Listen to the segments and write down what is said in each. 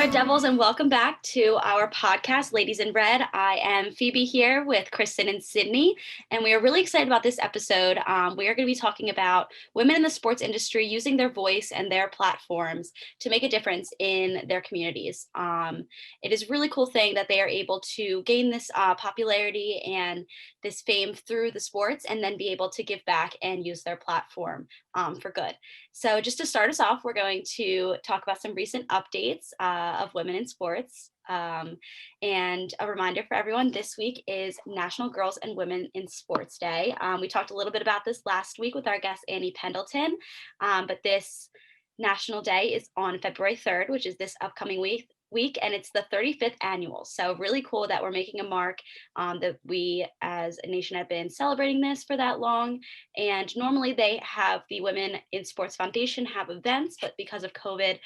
Red Devils, and welcome back to our podcast, Ladies in Red. I am Phoebe here with Kristen and Sydney, and we are really excited about this episode. We are going to be talking about women in the sports industry using their voice and their platforms to make a difference in their communities. It is a really cool thing that they are able to gain this popularity and this fame through the sports and then be able to give back and use their platform for good. So just to start us off, we're going to talk about some recent updates of women in sports. And a reminder for everyone, this week is National Girls and Women in Sports Day. We talked a little bit about this last week with our guest, Annie Pendleton, but this National Day is on February 3rd, which is this upcoming week, and it's the 35th annual. So really cool that we're making a mark, that we as a nation have been celebrating this for that long. And normally they have the Women in Sports Foundation have events, but because of COVID,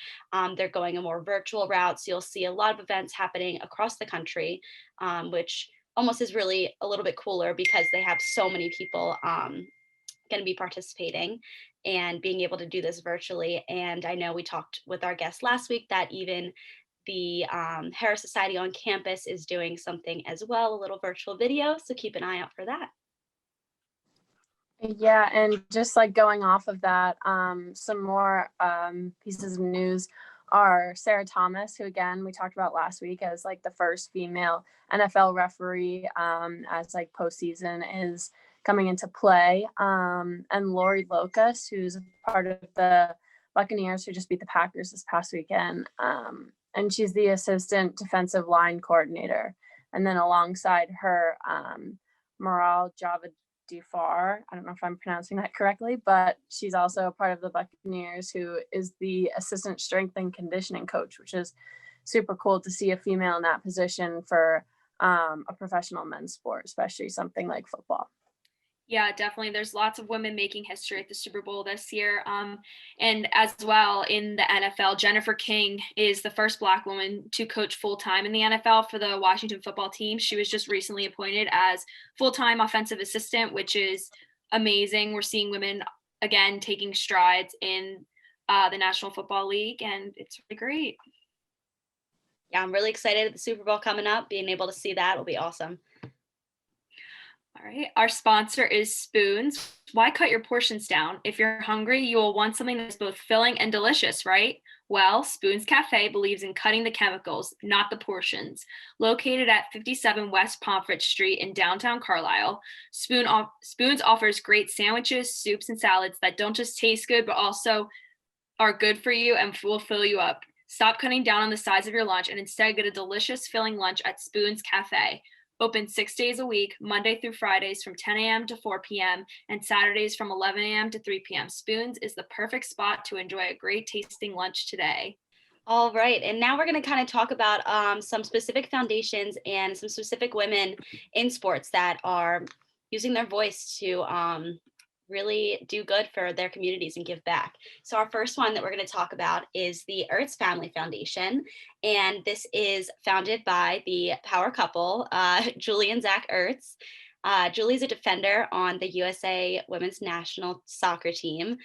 they're going a more virtual route. So you'll see a lot of events happening across the country, which almost is really a little bit cooler because they have so many people going to be participating and being able to do this virtually. And I know we talked with our guest last week that even the Harris Society on campus is doing something as well, a little virtual video. So keep an eye out for that. Yeah, and just like going off of that, some more pieces of news are Sarah Thomas, who again we talked about last week as like the first female NFL referee as like postseason is coming into play, and Lori Locust, who's part of the Buccaneers who just beat the Packers this past weekend, and she's the assistant defensive line coordinator. And then alongside her, Maral Javadifar, I don't know if I'm pronouncing that correctly, but she's also a part of the Buccaneers, who is the assistant strength and conditioning coach, which is super cool to see a female in that position for a professional men's sport, especially something like football. Yeah, definitely. There's lots of women making history at the Super Bowl this year. And as well in the NFL, Jennifer King is the first Black woman to coach full-time in the NFL for the Washington football team. She was just recently appointed as full-time offensive assistant, which is amazing. We're seeing women, again, taking strides in the National Football League, and it's really great. Yeah, I'm really excited at the Super Bowl coming up. Being able to see that will be awesome. All right, our sponsor is Spoons. Why cut your portions down? If you're hungry, you will want something that's both filling and delicious, right? Well, Spoons Cafe believes in cutting the chemicals, not the portions. Located at 57 West Pomfret Street in downtown Carlisle, Spoons offers great sandwiches, soups, and salads that don't just taste good, but also are good for you and will fill you up. Stop cutting down on the size of your lunch and instead get a delicious filling lunch at Spoons Cafe. Open 6 days a week, Monday through Fridays from 10 a.m. to 4 p.m. and Saturdays from 11 a.m. to 3 p.m. Spoons is the perfect spot to enjoy a great tasting lunch today. All right, and now we're going to kind of talk about some specific foundations and some specific women in sports that are using their voice to really do good for their communities and give back. So our first one that we're going to talk about is the Ertz Family Foundation. And this is founded by the power couple, Julie and Zach Ertz. Julie's a defender on the USA Women's National Soccer team.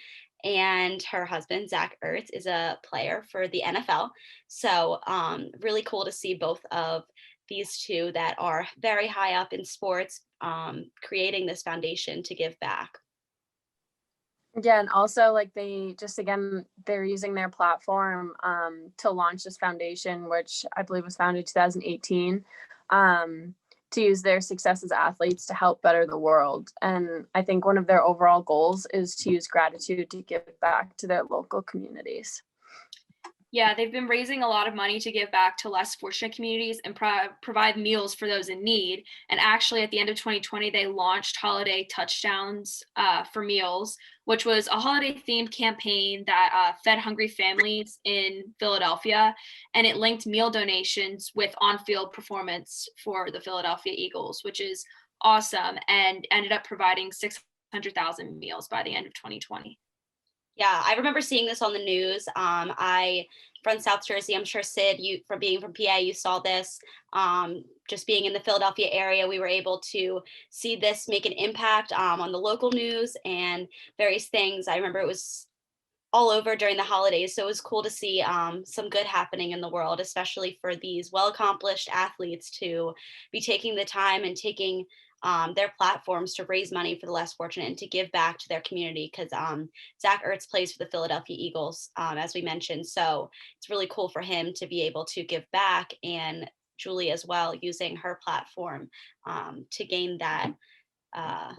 And her husband, Zach Ertz, is a player for the NFL. So really cool to see both of these two that are very high up in sports creating this foundation to give back. Yeah, and also like they're using their platform to launch this foundation, which I believe was founded 2018, to use their success as athletes to help better the world. And I think one of their overall goals is to use gratitude to give back to their local communities. Yeah, they've been raising a lot of money to give back to less fortunate communities and provide meals for those in need. And actually, at the end of 2020, they launched Holiday Touchdowns for Meals, which was a holiday-themed campaign that fed hungry families in Philadelphia. And it linked meal donations with on-field performance for the Philadelphia Eagles, which is awesome, and ended up providing 600,000 meals by the end of 2020. Yeah, I remember seeing this on the news. I from South Jersey, I'm sure Sid, you from being from PA, you saw this. Just being in the Philadelphia area, we were able to see this make an impact on the local news and various things. I remember it was all over during the holidays. So it was cool to see some good happening in the world, especially for these well-accomplished athletes to be taking the time and taking their platforms to raise money for the less fortunate and to give back to their community. Because Zach Ertz plays for the Philadelphia Eagles, as we mentioned. So it's really cool for him to be able to give back, and Julie as well, using her platform to gain uh,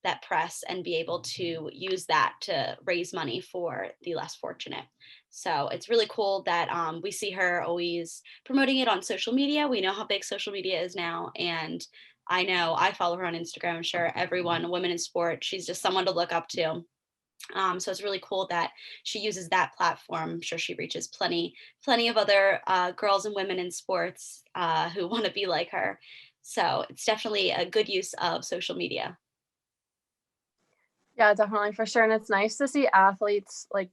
that press and be able to use that to raise money for the less fortunate. So it's really cool that we see her always promoting it on social media. We know how big social media is now, and I know I follow her on Instagram. I'm sure everyone, women in sport, she's just someone to look up to. So it's really cool that she uses that platform. I'm sure she reaches plenty of other girls and women in sports who want to be like her. So it's definitely a good use of social media. Yeah, definitely, for sure. And it's nice to see athletes like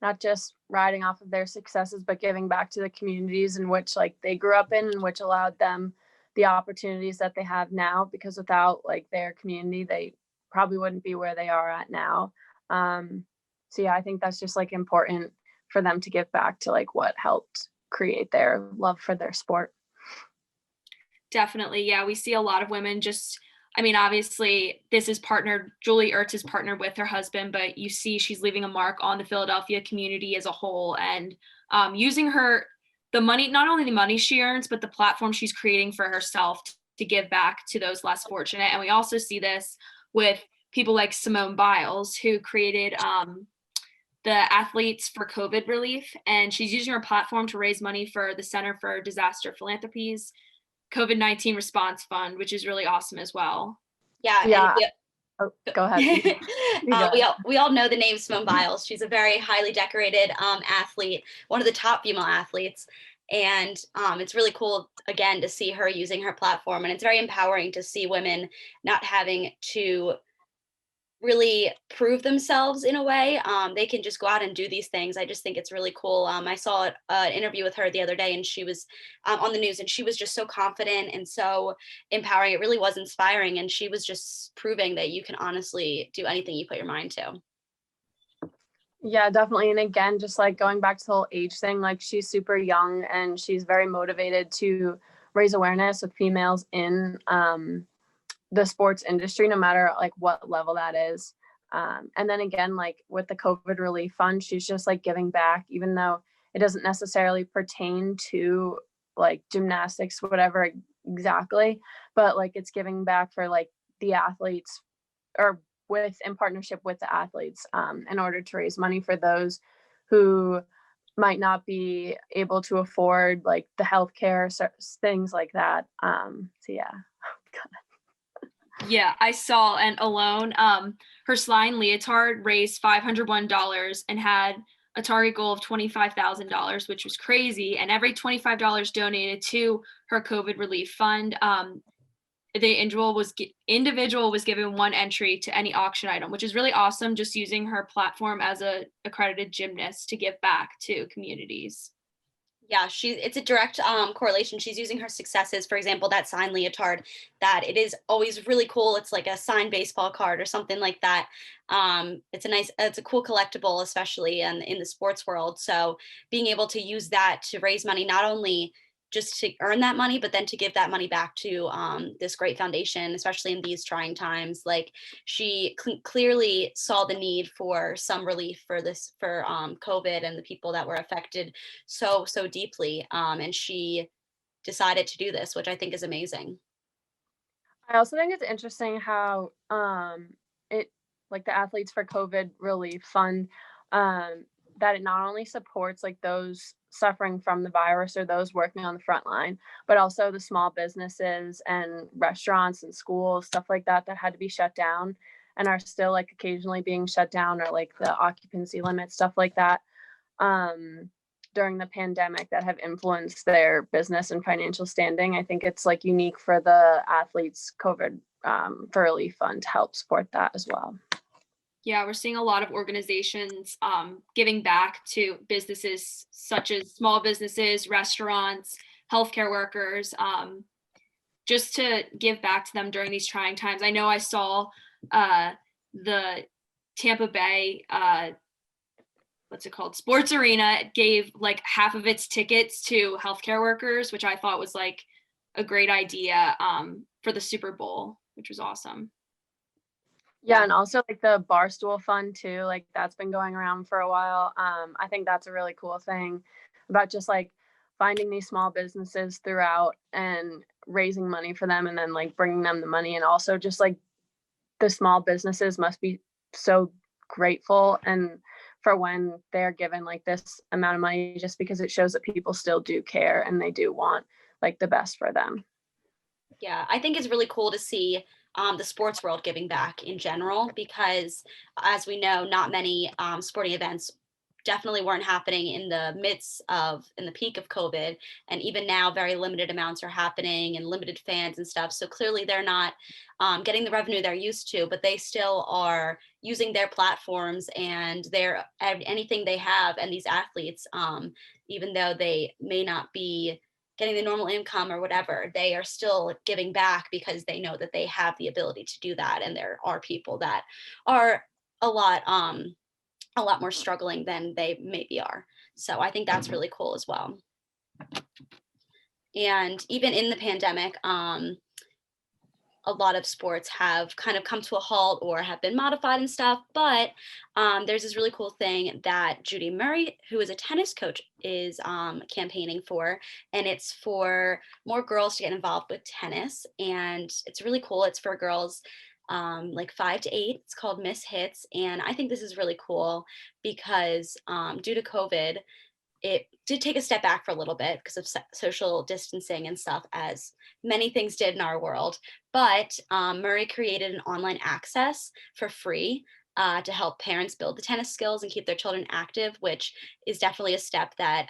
not just riding off of their successes, but giving back to the communities in which like they grew up in, and which allowed them the opportunities that they have now, because without like their community, they probably wouldn't be where they are at now. So yeah, I think that's just like important for them to give back to like what helped create their love for their sport. Definitely. Yeah, we see a lot of women just, I mean, obviously this is partnered, Julie Ertz is partnered with her husband, but you see she's leaving a mark on the Philadelphia community as a whole, and using the money, not only the money she earns, but the platform she's creating for herself to give back to those less fortunate. And we also see this with people like Simone Biles, who created the Athletes for COVID Relief, and she's using her platform to raise money for the Center for Disaster Philanthropies COVID-19 Response Fund, which is really awesome as well. Yeah. Yeah. And Oh, go ahead. we all know the name Simone Biles. She's a very highly decorated athlete, one of the top female athletes. And it's really cool, again, to see her using her platform. And it's very empowering to see women not having to really prove themselves in a way. They can just go out and do these things. I just think it's really cool. I saw an interview with her the other day, and she was on the news, and she was just so confident and so empowering. It really was inspiring, and she was just proving that you can honestly do anything you put your mind to. Yeah, definitely. And again, just like going back to the whole age thing, like she's super young and she's very motivated to raise awareness with females in the sports industry, no matter like what level that is. And then again, like with the COVID relief fund, she's just like giving back, even though it doesn't necessarily pertain to like gymnastics, whatever exactly, but like it's giving back for like the athletes, or with in partnership with the athletes, in order to raise money for those who might not be able to afford like the healthcare things like that. So yeah. Yeah, I saw, and alone, her Slime leotard raised $501 and had a target goal of $25,000, which was crazy. And every $25 donated to her COVID relief fund, the individual was given one entry to any auction item, which is really awesome. Just using her platform as a accredited gymnast to give back to communities. Yeah, it's a direct correlation. She's using her successes, for example, that signed leotard, that it is always really cool. It's like a signed baseball card or something like that. It's a cool collectible, especially in the sports world. So being able to use that to raise money, not only just to earn that money, but then to give that money back to this great foundation, especially in these trying times. Like she clearly saw the need for some relief for COVID and the people that were affected so deeply, and she decided to do this, which I think is amazing. I also think it's interesting how it like the Athletes for COVID Relief Fund, that it not only supports like those suffering from the virus or those working on the front line, but also the small businesses and restaurants and schools, stuff like that, that had to be shut down and are still like occasionally being shut down, or like the occupancy limit, stuff like that, during the pandemic, that have influenced their business and financial standing. I think it's like unique for the Athletes COVID for Relief Fund to help support that as well. Yeah, we're seeing a lot of organizations giving back to businesses such as small businesses, restaurants, healthcare workers, just to give back to them during these trying times. I know I saw the Tampa Bay what's it called? Sports Arena gave like half of its tickets to healthcare workers, which I thought was like a great idea for the Super Bowl, which was awesome. Yeah, and also like the Barstool Fund too, like that's been going around for a while. I think that's a really cool thing about just like finding these small businesses throughout and raising money for them and then like bringing them the money. And also just like the small businesses must be so grateful and for when they're given like this amount of money, just because it shows that people still do care and they do want like the best for them. Yeah, I think it's really cool to see the sports world giving back in general because, as we know, not many sporting events definitely weren't happening in the peak of COVID. And even now, very limited amounts are happening and limited fans and stuff. So clearly, they're not getting the revenue they're used to, but they still are using their platforms and their anything they have. And these athletes, even though they may not be getting the normal income or whatever, they are still giving back because they know that they have the ability to do that. And there are people that are a lot more struggling than they maybe are. So I think that's really cool as well. And even in the pandemic, a lot of sports have kind of come to a halt or have been modified and stuff. But there's this really cool thing that Judy Murray, who is a tennis coach, is campaigning for. And it's for more girls to get involved with tennis. And it's really cool. It's for girls like 5 to 8. It's called Miss Hits. And I think this is really cool because due to COVID, it did take a step back for a little bit because of social distancing and stuff, as many things did in our world. But Murray created an online access for free to help parents build the tennis skills and keep their children active, which is definitely a step that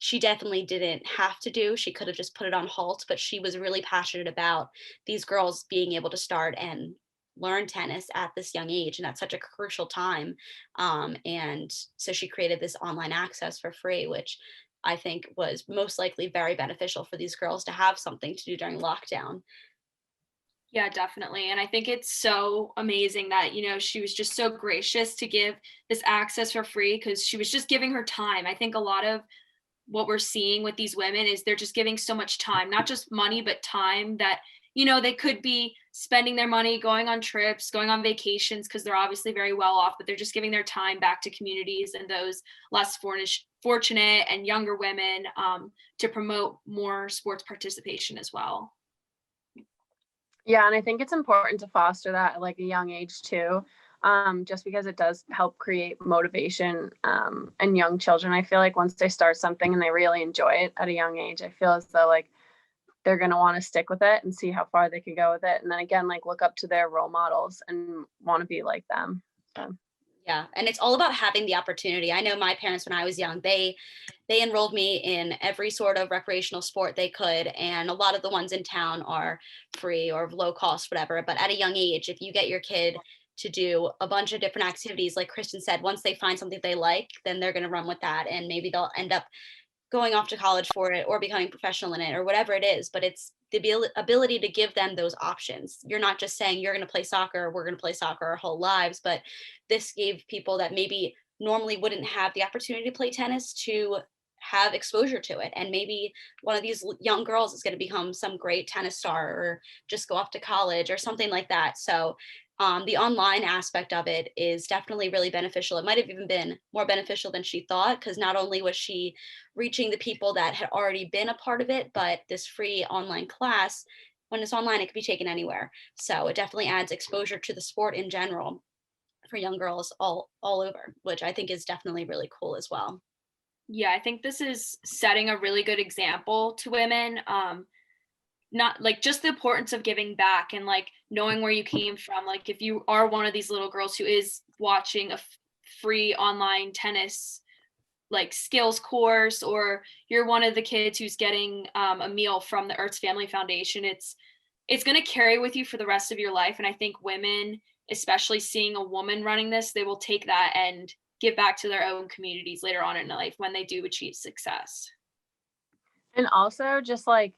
she definitely didn't have to do. She could have just put it on halt, but she was really passionate about these girls being able to start and learn tennis at this young age and at such a crucial time. And so she created this online access for free, which I think was most likely very beneficial for these girls to have something to do during lockdown. Yeah, definitely. And I think it's so amazing that, she was just so gracious to give this access for free because she was just giving her time. I think a lot of what we're seeing with these women is they're just giving so much time, not just money, but time that, they could be spending their money, going on trips, going on vacations, because they're obviously very well off, but they're just giving their time back to communities and those less fortunate and younger women to promote more sports participation as well. Yeah, and I think it's important to foster that at like a young age too, just because it does help create motivation in young children. I feel like once they start something and they really enjoy it at a young age, I feel as though like they're going to want to stick with it and see how far they can go with it. And then again, like look up to their role models and want to be like them. So. Yeah, and it's all about having the opportunity. I know my parents, when I was young, they enrolled me in every sort of recreational sport they could, and a lot of the ones in town are free or low cost, whatever. But at a young age, if you get your kid to do a bunch of different activities, like Kristen said, once they find something they like, then they're going to run with that, and maybe they'll end up going off to college for it or becoming professional in it or whatever it is. But it's the ability to give them those options. You're not just saying you're going to play soccer, we're going to play soccer our whole lives, but this gave people that maybe normally wouldn't have the opportunity to play tennis to have exposure to it. And maybe one of these young girls is going to become some great tennis star or just go off to college or something like that. So the online aspect of it is definitely really beneficial. It might have even been more beneficial than she thought, because not only was she reaching the people that had already been a part of it, but this free online class, when it's online, it can be taken anywhere. So it definitely adds exposure to the sport in general for young girls all over, which I think is definitely really cool as well. Yeah, I think this is setting a really good example to women. Not like just the importance of giving back and like knowing where you came from. Like if you are one of these little girls who is watching a free online tennis like skills course, or you're one of the kids who's getting a meal from the Ertz Family Foundation, it's going to carry with you for the rest of your life. And I think women, especially seeing a woman running this, they will take that and give back to their own communities later on in life when they do achieve success. And also just like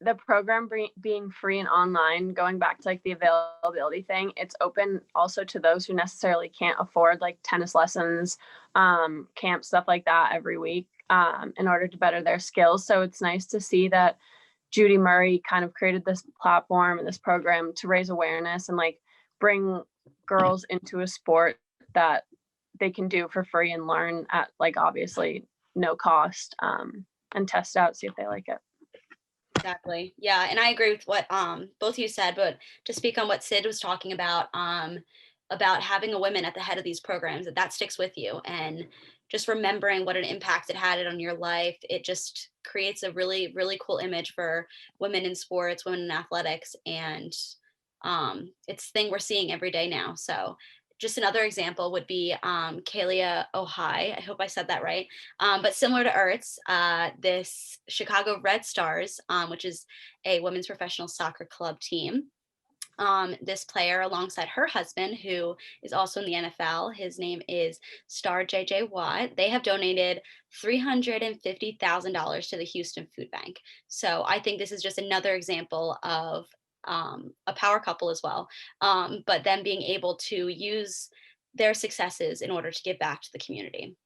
the program being free and online, going back to like the availability thing, it's open also to those who necessarily can't afford like tennis lessons, camp, stuff like that every week, in order to better their skills. So it's nice to see that Judy Murray kind of created this platform and this program to raise awareness and like bring girls into a sport that they can do for free and learn at like obviously no cost, and test out, see if they like it. Exactly. Yeah. And I agree with what both of you said, but to speak on what Sid was talking about having a woman at the head of these programs, that sticks with you, and just remembering what an impact it had on your life. It just creates a really, really cool image for women in sports, women in athletics. And it's a thing we're seeing every day now. So just another example would be Kalia Ohai. I hope I said that right. But similar to Ertz, this Chicago Red Stars, which is a women's professional soccer club team, this player alongside her husband, who is also in the NFL, his name is Star JJ Watt, they have donated $350,000 to the Houston Food Bank. So I think this is just another example of a power couple as well, but them being able to use their successes in order to give back to the community.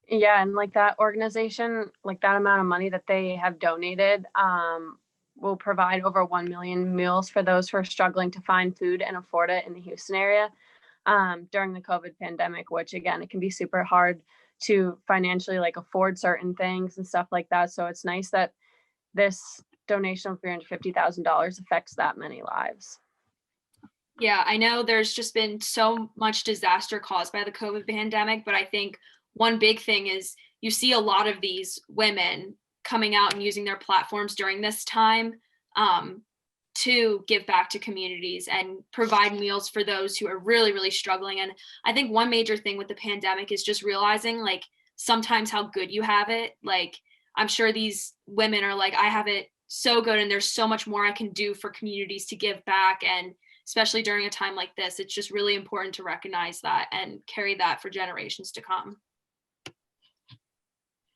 Yeah, and like that organization, like that amount of money that they have donated, will provide over 1 million meals for those who are struggling to find food and afford it in the Houston area, during the COVID pandemic, which again, it can be super hard to financially like afford certain things and stuff like that. So it's nice that this donation of $350,000 affects that many lives. Yeah, I know there's just been so much disaster caused by the COVID pandemic, but I think one big thing is you see a lot of these women coming out and using their platforms during this time, to give back to communities and provide meals for those who are really, really struggling. And I think one major thing with the pandemic is just realizing like sometimes how good you have it. Like I'm sure these women are like, I have it so good and there's so much more I can do for communities to give back. And especially during a time like this, it's just really important to recognize that and carry that for generations to come.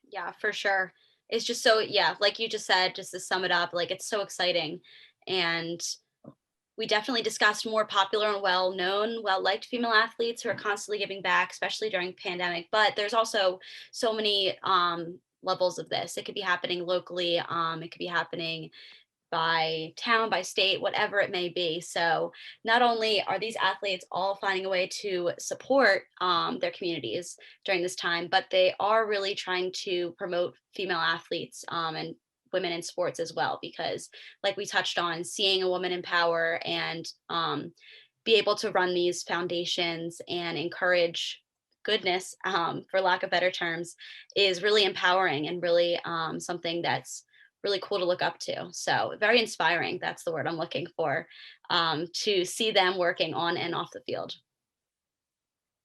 Yeah, for sure. It's just so, yeah, like you just said, just to sum it up, like it's so exciting. And we definitely discussed more popular and well-known, well-liked female athletes who are constantly giving back, especially during pandemic. But there's also so many levels of this. It could be happening locally. It could be happening by town, by state, whatever it may be. So not only are these athletes all finding a way to support their communities during this time, but they are really trying to promote female athletes and women in sports as well, because like we touched on, seeing a woman in power and be able to run these foundations and encourage goodness, for lack of better terms, is really empowering and really something that's really cool to look up to. So very inspiring. That's the word I'm looking for, to see them working on and off the field.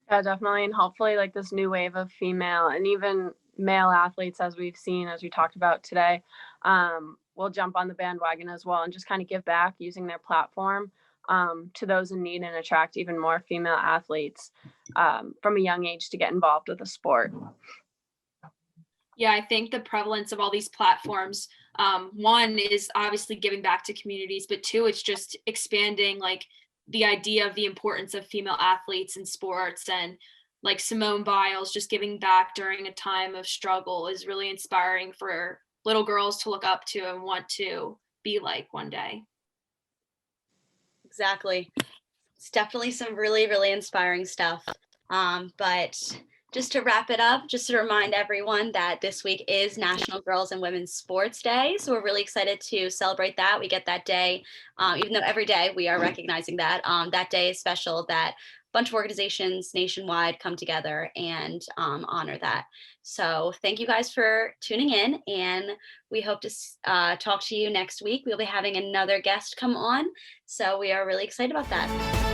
Yeah, definitely. And hopefully like this new wave of female and even male athletes, as we've seen, as we talked about today, will jump on the bandwagon as well and just kind of give back using their platform, to those in need and attract even more female athletes, from a young age to get involved with the sport. Yeah, I think the prevalence of all these platforms, one is obviously giving back to communities, but two, it's just expanding like the idea of the importance of female athletes in sports. And like Simone Biles just giving back during a time of struggle is really inspiring for little girls to look up to and want to be like one day. Exactly. It's definitely some really, really inspiring stuff. But just to wrap it up, just to remind everyone that this week is National Girls and Women's Sports Day. So we're really excited to celebrate that. We get that day, even though every day we are recognizing that. That day is special, that a bunch of organizations nationwide come together and honor that. So thank you guys for tuning in, and we hope to talk to you next week. We'll be having another guest come on. So we are really excited about that.